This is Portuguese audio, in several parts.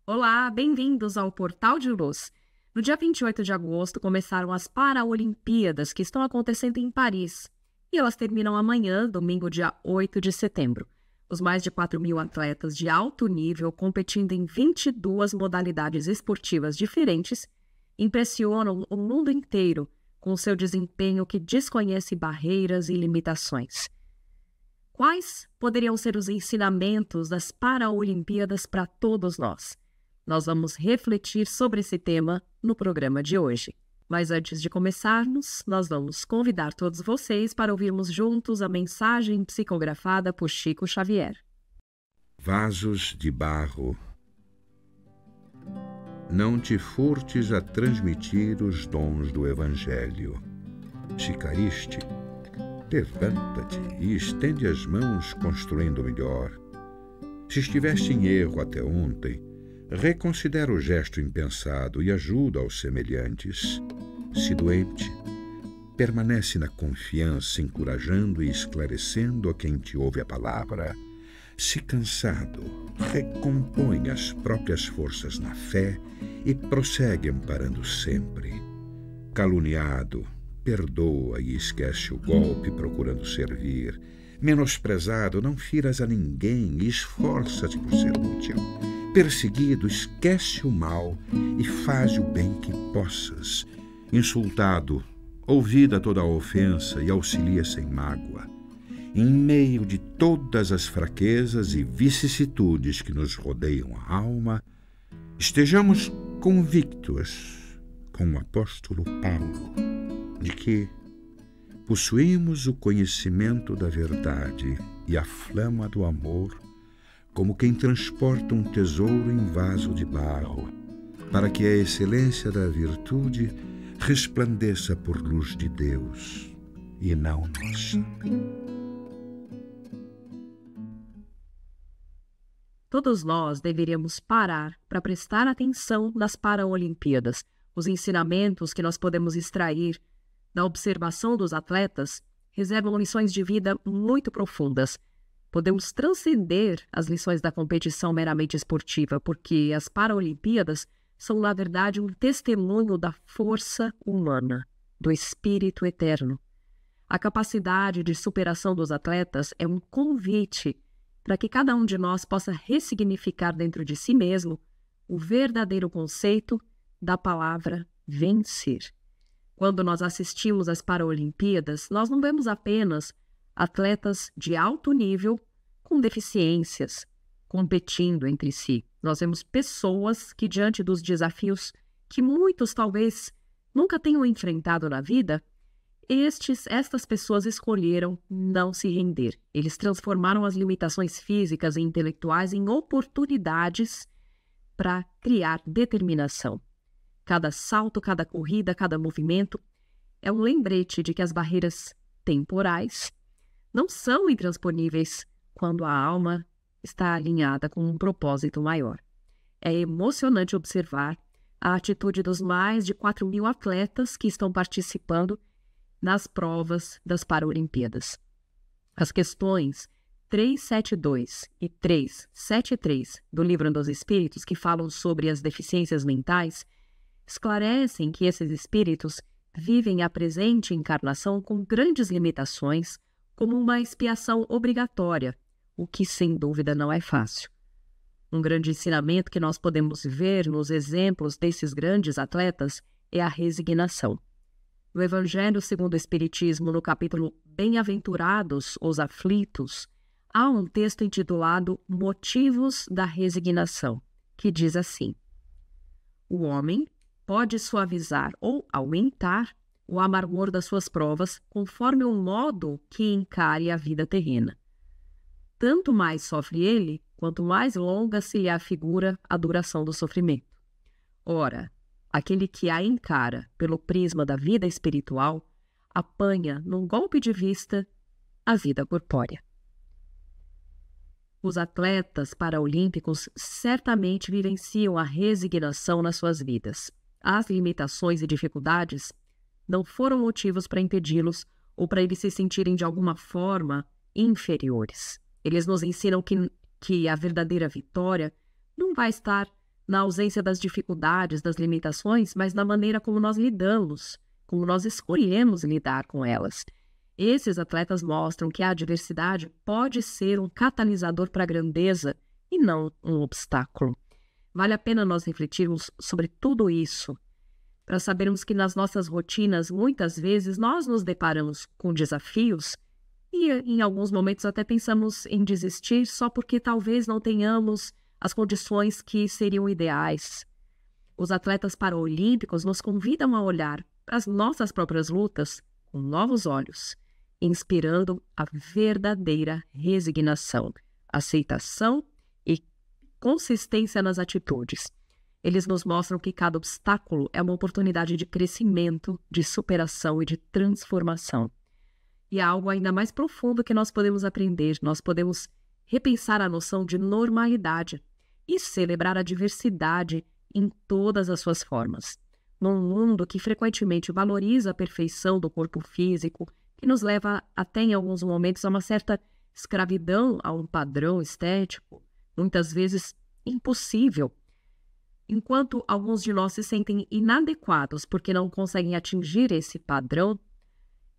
Olá, bem-vindos ao Portal de Luz. No dia 28 de agosto começaram as Paraolimpíadas, que estão acontecendo em Paris. E elas terminam amanhã, domingo, dia 8 de setembro. Os mais de 4.000 atletas de alto nível, competindo em 22 modalidades esportivas diferentes, impressionam o mundo inteiro com seu desempenho que desconhece barreiras e limitações. Quais poderiam ser os ensinamentos das Paraolimpíadas para todos nós? Nós vamos refletir sobre esse tema no programa de hoje. Mas antes de começarmos, nós vamos convidar todos vocês para ouvirmos juntos a mensagem psicografada por Chico Xavier. Vasos de barro. Não te furtes a transmitir os dons do Evangelho. Se caíste, levanta-te e estende as mãos construindo melhor. Se estiveste em erro até ontem, reconsidera o gesto impensado e ajuda aos semelhantes. Se doente, permanece na confiança, encorajando e esclarecendo a quem te ouve a palavra. Se cansado, recompõe as próprias forças na fé e prossegue amparando sempre. Caluniado, perdoa e esquece o golpe procurando servir. Menosprezado, não firas a ninguém e esforça-te por ser útil. Perseguido, esquece o mal e faz o bem que possas. Insultado, ouvida toda a ofensa e auxilia sem mágoa. Em meio de todas as fraquezas e vicissitudes que nos rodeiam a alma, estejamos convictos, com o apóstolo Paulo, de que possuímos o conhecimento da verdade e a flama do amor, como quem transporta um tesouro em vaso de barro, para que a excelência da virtude resplandeça por luz de Deus e não nossa. Todos nós deveríamos parar para prestar atenção nas Paraolimpíadas. Os ensinamentos que nós podemos extrair da observação dos atletas reservam lições de vida muito profundas. Podemos transcender as lições da competição meramente esportiva, porque as Paraolimpíadas são, na verdade, um testemunho da força humana, do espírito eterno. A capacidade de superação dos atletas é um convite para que cada um de nós possa ressignificar dentro de si mesmo o verdadeiro conceito da palavra vencer. Quando nós assistimos às Paraolimpíadas, nós não vemos apenas atletas de alto nível com deficiências competindo entre si. Nós vemos pessoas que, diante dos desafios que muitos talvez nunca tenham enfrentado na vida, estas pessoas escolheram não se render. Eles transformaram as limitações físicas e intelectuais em oportunidades para criar determinação. Cada salto, cada corrida, cada movimento é um lembrete de que as barreiras temporais não são intransponíveis quando a alma está alinhada com um propósito maior. É emocionante observar a atitude dos mais de 4.000 atletas que estão participando nas provas das Paraolimpíadas. As questões 372 e 373 do Livro dos Espíritos, que falam sobre as deficiências mentais, esclarecem que esses espíritos vivem a presente encarnação com grandes limitações, como uma expiação obrigatória, o que sem dúvida não é fácil. Um grande ensinamento que nós podemos ver nos exemplos desses grandes atletas é a resignação. No Evangelho segundo o Espiritismo, no capítulo Bem-aventurados os aflitos, há um texto intitulado Motivos da Resignação, que diz assim: o homem pode suavizar ou aumentar o amargor das suas provas, conforme o modo que encare a vida terrena. Tanto mais sofre ele, quanto mais longa se lhe afigura a duração do sofrimento. Ora, aquele que a encara pelo prisma da vida espiritual, apanha, num golpe de vista, a vida corpórea. Os atletas paraolímpicos certamente vivenciam a resignação nas suas vidas. As limitações e dificuldades não foram motivos para impedi-los ou para eles se sentirem de alguma forma inferiores. Eles nos ensinam que a verdadeira vitória não vai estar na ausência das dificuldades, das limitações, mas na maneira como nós lidamos, como nós escolhemos lidar com elas. Esses atletas mostram que a adversidade pode ser um catalisador para a grandeza e não um obstáculo. Vale a pena nós refletirmos sobre tudo isso, para sabermos que nas nossas rotinas, muitas vezes, nós nos deparamos com desafios e, em alguns momentos, até pensamos em desistir só porque talvez não tenhamos as condições que seriam ideais. Os atletas paraolímpicos nos convidam a olhar para as nossas próprias lutas com novos olhos, inspirando a verdadeira resignação, aceitação e consistência nas atitudes. Eles nos mostram que cada obstáculo é uma oportunidade de crescimento, de superação e de transformação. E há algo ainda mais profundo que nós podemos aprender. Nós podemos repensar a noção de normalidade e celebrar a diversidade em todas as suas formas. Num mundo que frequentemente valoriza a perfeição do corpo físico, que nos leva até em alguns momentos a uma certa escravidão a um padrão estético, muitas vezes impossível. Enquanto alguns de nós se sentem inadequados porque não conseguem atingir esse padrão,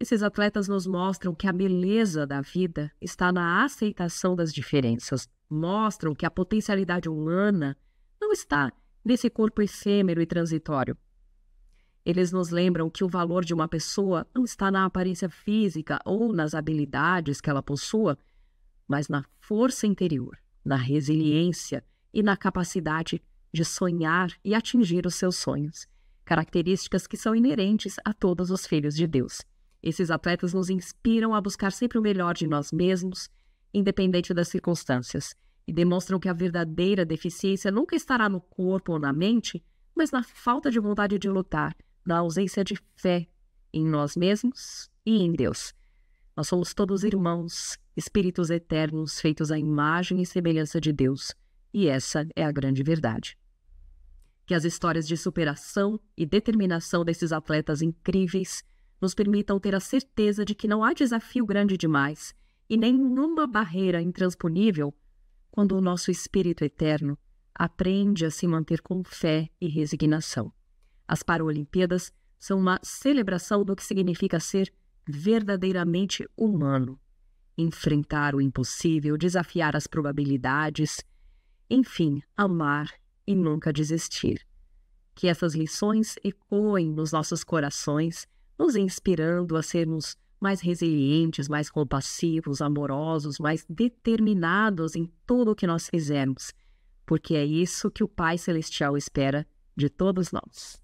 esses atletas nos mostram que a beleza da vida está na aceitação das diferenças. Mostram que a potencialidade humana não está nesse corpo efêmero e transitório. Eles nos lembram que o valor de uma pessoa não está na aparência física ou nas habilidades que ela possua, mas na força interior, na resiliência e na capacidade de sonhar e atingir os seus sonhos, características que são inerentes a todos os filhos de Deus. Esses atletas nos inspiram a buscar sempre o melhor de nós mesmos, independente das circunstâncias, e demonstram que a verdadeira deficiência nunca estará no corpo ou na mente, mas na falta de vontade de lutar, na ausência de fé em nós mesmos e em Deus. Nós somos todos irmãos, espíritos eternos feitos à imagem e semelhança de Deus, e essa é a grande verdade. Que as histórias de superação e determinação desses atletas incríveis nos permitam ter a certeza de que não há desafio grande demais e nenhuma barreira intransponível quando o nosso espírito eterno aprende a se manter com fé e resignação. As Paralimpíadas são uma celebração do que significa ser verdadeiramente humano, enfrentar o impossível, desafiar as probabilidades, enfim, amar e nunca desistir. Que essas lições ecoem nos nossos corações, nos inspirando a sermos mais resilientes, mais compassivos, amorosos, mais determinados em tudo o que nós fizermos, porque é isso que o Pai Celestial espera de todos nós.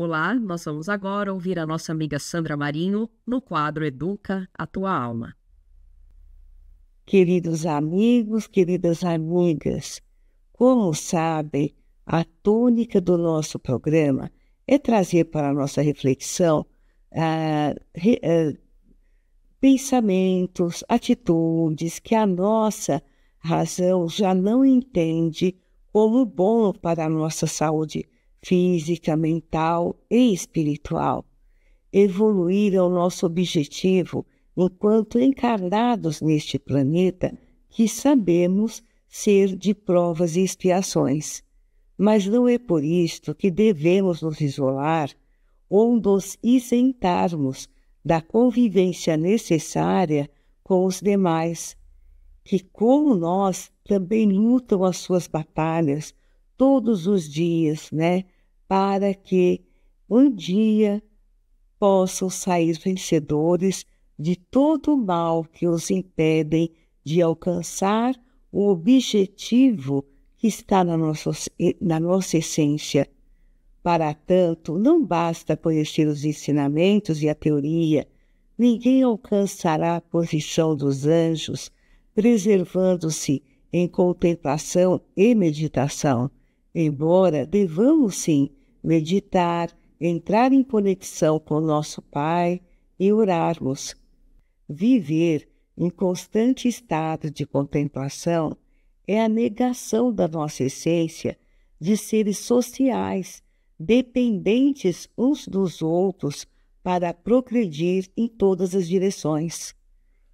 Olá, nós vamos agora ouvir a nossa amiga Sandra Marinho no quadro Educa a Tua Alma. Queridos amigos, queridas amigas, como sabem, a tônica do nosso programa é trazer para a nossa reflexão pensamentos, atitudes que a nossa razão já não entende como bom para a nossa saúde física, mental e espiritual. Evoluir é o nosso objetivo enquanto encarnados neste planeta que sabemos ser de provas e expiações. Mas não é por isto que devemos nos isolar ou nos isentarmos da convivência necessária com os demais, que, como nós, também lutam as suas batalhas todos os dias, para que um dia possam sair vencedores de todo o mal que os impedem de alcançar o objetivo que está na nossa essência. Para tanto, não basta conhecer os ensinamentos e a teoria. Ninguém alcançará a posição dos anjos, preservando-se em contemplação e meditação, embora devamos sim meditar, entrar em conexão com nosso Pai e orarmos. Viver em constante estado de contemplação é a negação da nossa essência de seres sociais, dependentes uns dos outros para progredir em todas as direções.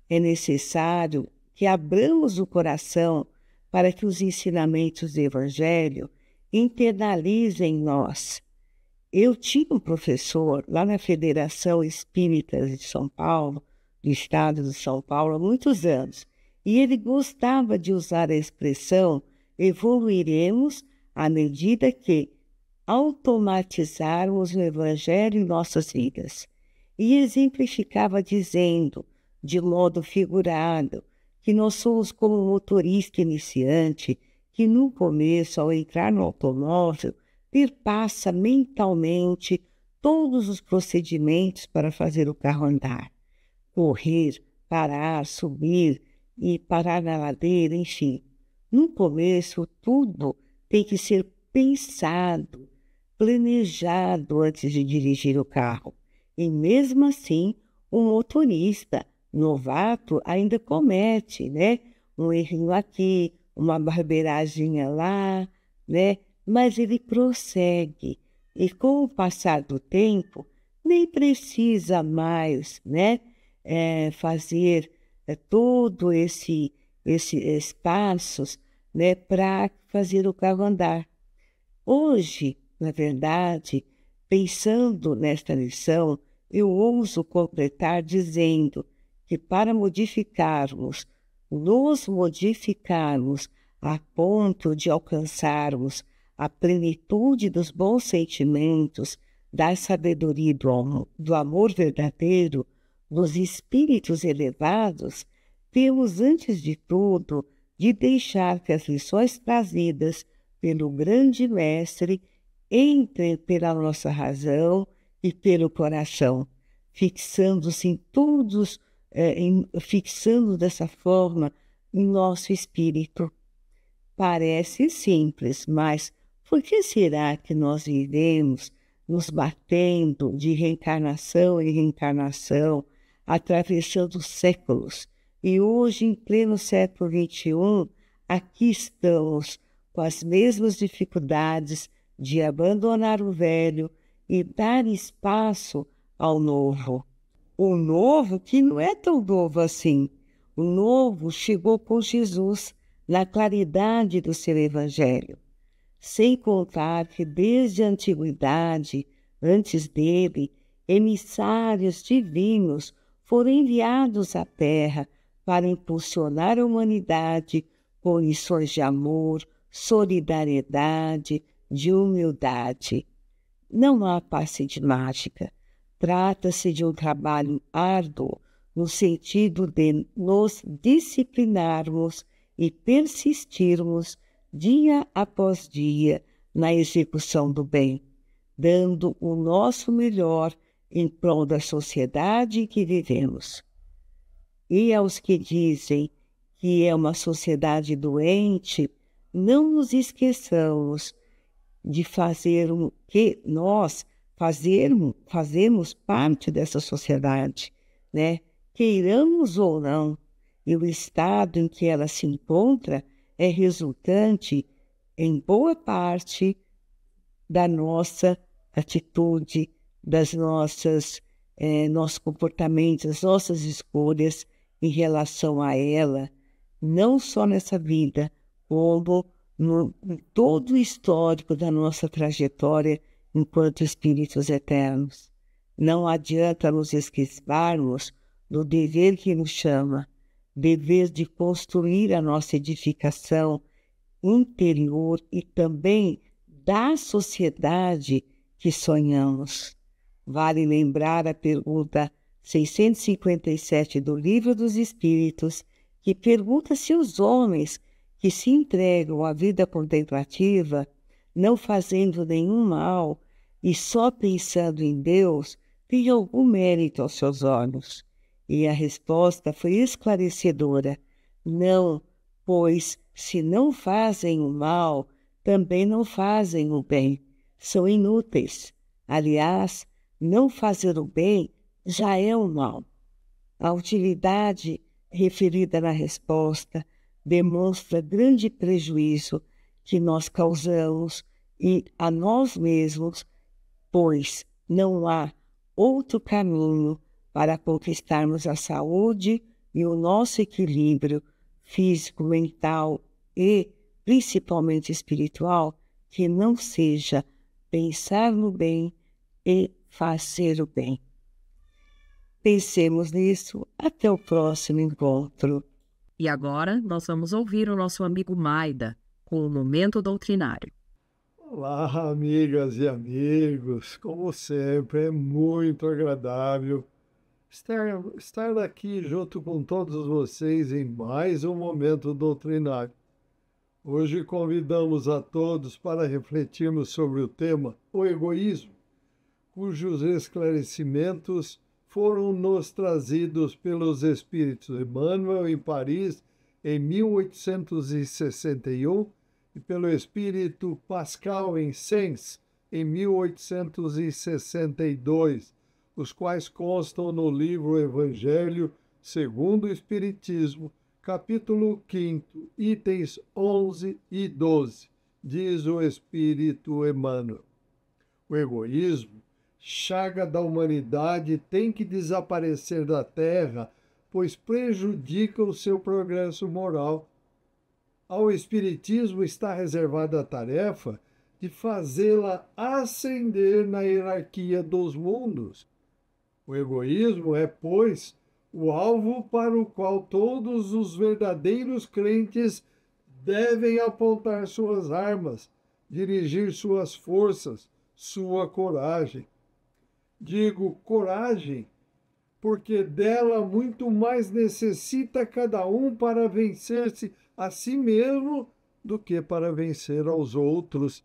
É necessário que abramos o coração para que os ensinamentos do Evangelho internalizem em nós. Eu tinha um professor lá na Federação Espírita de São Paulo, do estado de São Paulo, há muitos anos, e ele gostava de usar a expressão evoluiremos à medida que automatizarmos o Evangelho em nossas vidas. E exemplificava dizendo, de modo figurado, que nós somos como um motorista iniciante que no começo, ao entrar no automóvel, perpassa mentalmente todos os procedimentos para fazer o carro andar. Correr, parar, subir e parar na ladeira, enfim. No começo, tudo tem que ser pensado, planejado antes de dirigir o carro. E mesmo assim, o motorista novato ainda comete, um errinho aqui, uma barbeiraginha lá, mas ele prossegue. E com o passar do tempo, nem precisa mais, fazer todo esses passos, para fazer o carro andar. Hoje, na verdade, pensando nesta lição, eu ouso completar dizendo que para nos modificarmos a ponto de alcançarmos a plenitude dos bons sentimentos, da sabedoria e do amor verdadeiro, dos espíritos elevados, temos, antes de tudo, de deixar que as lições trazidas pelo grande Mestre entrem pela nossa razão e pelo coração, fixando-se em todos, fixando dessa forma em nosso espírito. Parece simples, mas por que será que nós vivemos nos batendo de reencarnação em reencarnação, atravessando séculos? E hoje, em pleno século XXI, aqui estamos com as mesmas dificuldades de abandonar o velho e dar espaço ao novo. O novo que não é tão novo assim. O novo chegou com Jesus na claridade do seu Evangelho. Sem contar que desde a antiguidade, antes dele, emissários divinos foram enviados à Terra para impulsionar a humanidade com lições de amor, solidariedade, de humildade. Não há passe de mágica. Trata-se de um trabalho árduo no sentido de nos disciplinarmos e persistirmos dia após dia na execução do bem. dando o nosso melhor em prol da sociedade em que vivemos. E aos que dizem que é uma sociedade doente, não nos esqueçamos de que nós fazemos parte dessa sociedade, né? Queiramos ou não, e o estado em que ela se encontra é resultante, em boa parte, da nossa atitude, nossos comportamentos, das nossas escolhas em relação a ela, não só nessa vida, como em todo o histórico da nossa trajetória enquanto espíritos eternos. Não adianta nos esquecermos do dever que nos chama, dever de construir a nossa edificação interior e também da sociedade que sonhamos. Vale lembrar a pergunta 657 do Livro dos Espíritos, que pergunta se os homens que se entregam à vida contemplativa, não fazendo nenhum mal e só pensando em Deus, têm algum mérito aos seus olhos. E a resposta foi esclarecedora: não, pois se não fazem o mal, também não fazem o bem. São inúteis. Aliás, não fazer o bem já é o mal. A utilidade referida na resposta demonstra grande prejuízo que nós causamos e a nós mesmos, pois não há outro caminho para conquistarmos a saúde e o nosso equilíbrio físico, mental e principalmente espiritual, que não seja pensar no bem e fazer o bem. Pensemos nisso. Até o próximo encontro. E agora nós vamos ouvir o nosso amigo Maida com o Momento Doutrinário. Olá, amigas e amigos. Como sempre, é muito agradável estar aqui junto com todos vocês em mais um Momento Doutrinário. Hoje convidamos a todos para refletirmos sobre o tema o egoísmo, cujos esclarecimentos foram nos trazidos pelos Espíritos Emmanuel em Paris em 1861 e pelo Espírito Pascal em Sens em 1862, os quais constam no livro Evangelho segundo o Espiritismo, capítulo 5, itens 11 e 12, diz o Espírito Emmanuel. O egoísmo, chaga da humanidade, tem que desaparecer da Terra, pois prejudica o seu progresso moral. Ao Espiritismo está reservada a tarefa de fazê-la ascender na hierarquia dos mundos. O egoísmo é, pois, o alvo para o qual todos os verdadeiros crentes devem apontar suas armas, dirigir suas forças, sua coragem. Digo coragem, porque dela muito mais necessita cada um para vencer-se a si mesmo do que para vencer aos outros.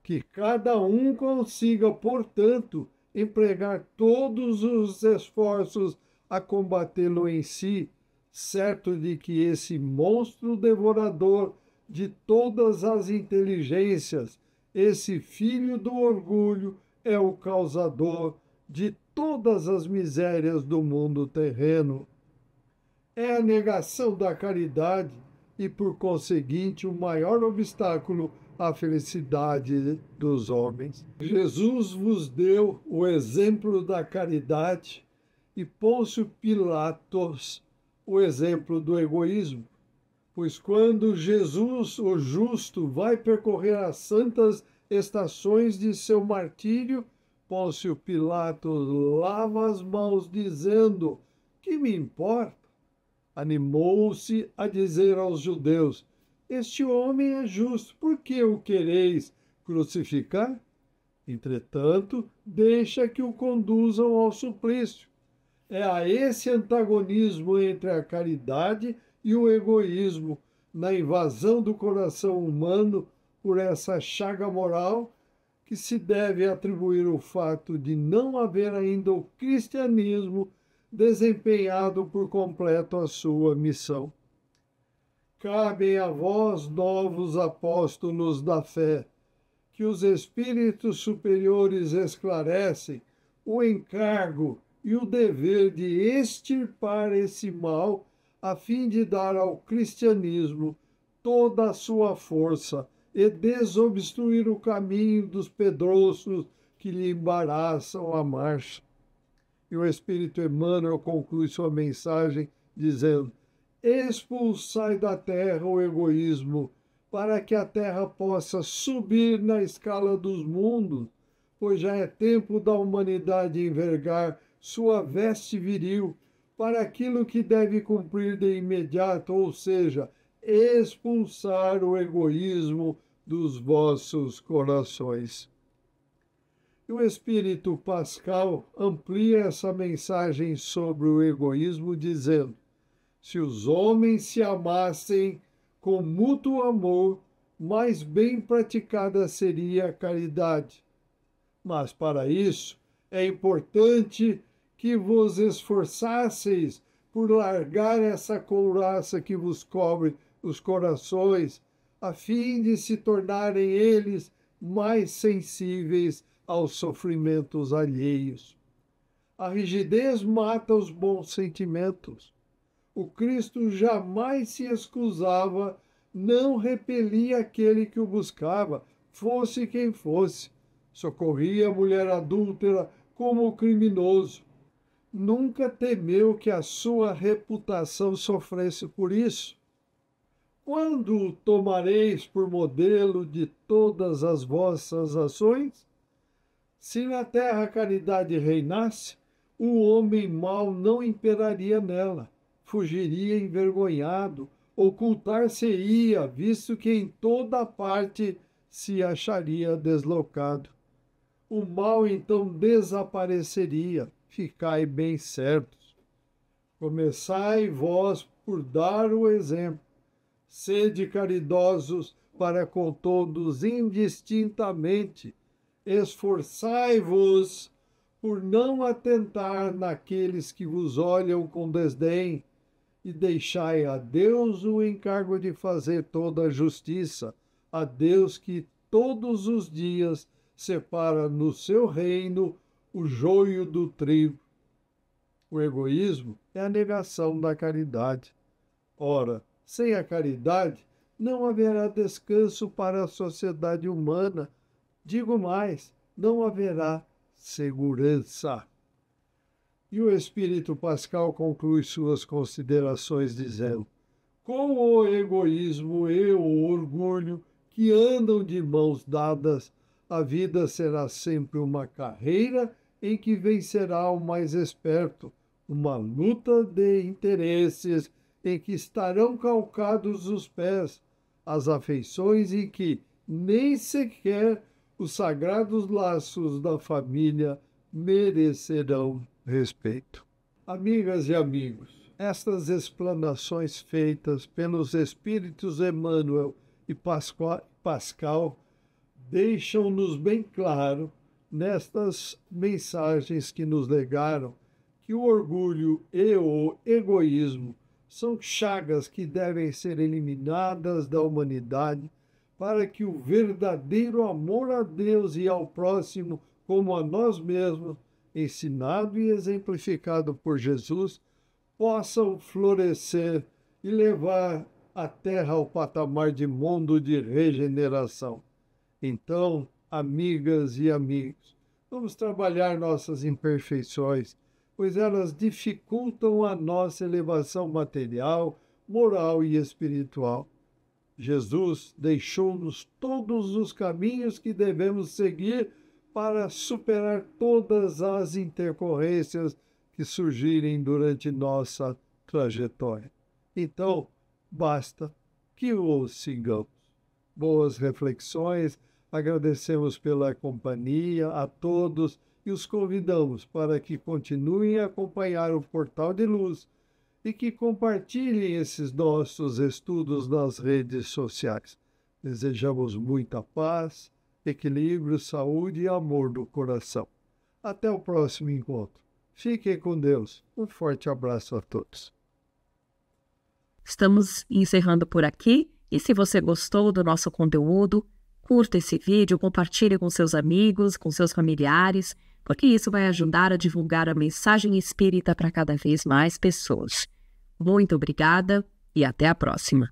Que cada um consiga, portanto, empregar todos os esforços a combatê-lo em si, certo de que esse monstro devorador de todas as inteligências, esse filho do orgulho, é o causador de todas as misérias do mundo terreno. É a negação da caridade e, por conseguinte, o maior obstáculo à felicidade dos homens. Jesus vos deu o exemplo da caridade e Pôncio Pilatos o exemplo do egoísmo, pois quando Jesus, o justo, vai percorrer as santas estações de seu martírio, Pôncio Pilatos lava as mãos, dizendo: que me importa? Animou-se a dizer aos judeus: este homem é justo, por que o quereis crucificar? Entretanto, deixa que o conduzam ao suplício. É a esse antagonismo entre a caridade e o egoísmo, na invasão do coração humano por essa chaga moral, que se deve atribuir o fato de não haver ainda o cristianismo desempenhado por completo a sua missão. Cabem a vós, novos apóstolos da fé, que os espíritos superiores esclarecem o encargo e o dever de extirpar esse mal, a fim de dar ao cristianismo toda a sua força e desobstruir o caminho dos pedroços que lhe embaraçam a marcha. E o Espírito Emmanuel conclui sua mensagem dizendo: expulsai da terra o egoísmo, para que a terra possa subir na escala dos mundos, pois já é tempo da humanidade envergar sua veste viril para aquilo que deve cumprir de imediato, ou seja, expulsar o egoísmo dos vossos corações. E o Espírito Pascal amplia essa mensagem sobre o egoísmo, dizendo: se os homens se amassem com mútuo amor, mais bem praticada seria a caridade. Mas para isso é importante que vos esforçasseis por largar essa couraça que vos cobre os corações, a fim de se tornarem eles mais sensíveis aos sofrimentos alheios. A rigidez mata os bons sentimentos. O Cristo jamais se excusava, não repelia aquele que o buscava, fosse quem fosse. Socorria a mulher adúltera como o criminoso. Nunca temeu que a sua reputação sofresse por isso. Quando o tomareis por modelo de todas as vossas ações? Se na terra a caridade reinasse, o homem mau não imperaria nela, fugiria envergonhado, ocultar-se-ia, visto que em toda parte se acharia deslocado. O mal então desapareceria, ficai bem certos. Começai vós por dar o exemplo. Sede caridosos para com todos indistintamente. Esforçai-vos por não atentar naqueles que vos olham com desdém, e deixai a Deus o encargo de fazer toda a justiça, a Deus que todos os dias separa no seu reino o joio do trigo. O egoísmo é a negação da caridade. Ora, sem a caridade, não haverá descanso para a sociedade humana. Digo mais, não haverá segurança. E o Espírito Pascal conclui suas considerações dizendo: com o egoísmo e o orgulho que andam de mãos dadas, a vida será sempre uma carreira em que vencerá o mais esperto, uma luta de interesses em que estarão calcados os pés, as afeições em que nem sequer os sagrados laços da família merecerão respeito. Amigas e amigos, estas explanações feitas pelos Espíritos Emmanuel e Pascal deixam-nos bem claro, nestas mensagens que nos legaram, que o orgulho e o egoísmo são chagas que devem ser eliminadas da humanidade para que o verdadeiro amor a Deus e ao próximo, como a nós mesmos, ensinado e exemplificado por Jesus, possam florescer e levar a terra ao patamar de mundo de regeneração. Então, amigas e amigos, vamos trabalhar nossas imperfeições, pois elas dificultam a nossa elevação material, moral e espiritual. Jesus deixou-nos todos os caminhos que devemos seguir para superar todas as intercorrências que surgirem durante nossa trajetória. Então, basta que o sigamos. Boas reflexões, agradecemos pela companhia a todos e os convidamos para que continuem a acompanhar o Portal de Luz e que compartilhem esses nossos estudos nas redes sociais. Desejamos muita paz equilíbrio, saúde e amor do coração. Até o próximo encontro. Fiquem com Deus. Um forte abraço a todos. Estamos encerrando por aqui. E se você gostou do nosso conteúdo, curta esse vídeo, compartilhe com seus amigos, com seus familiares, porque isso vai ajudar a divulgar a mensagem espírita para cada vez mais pessoas. Muito obrigada e até a próxima.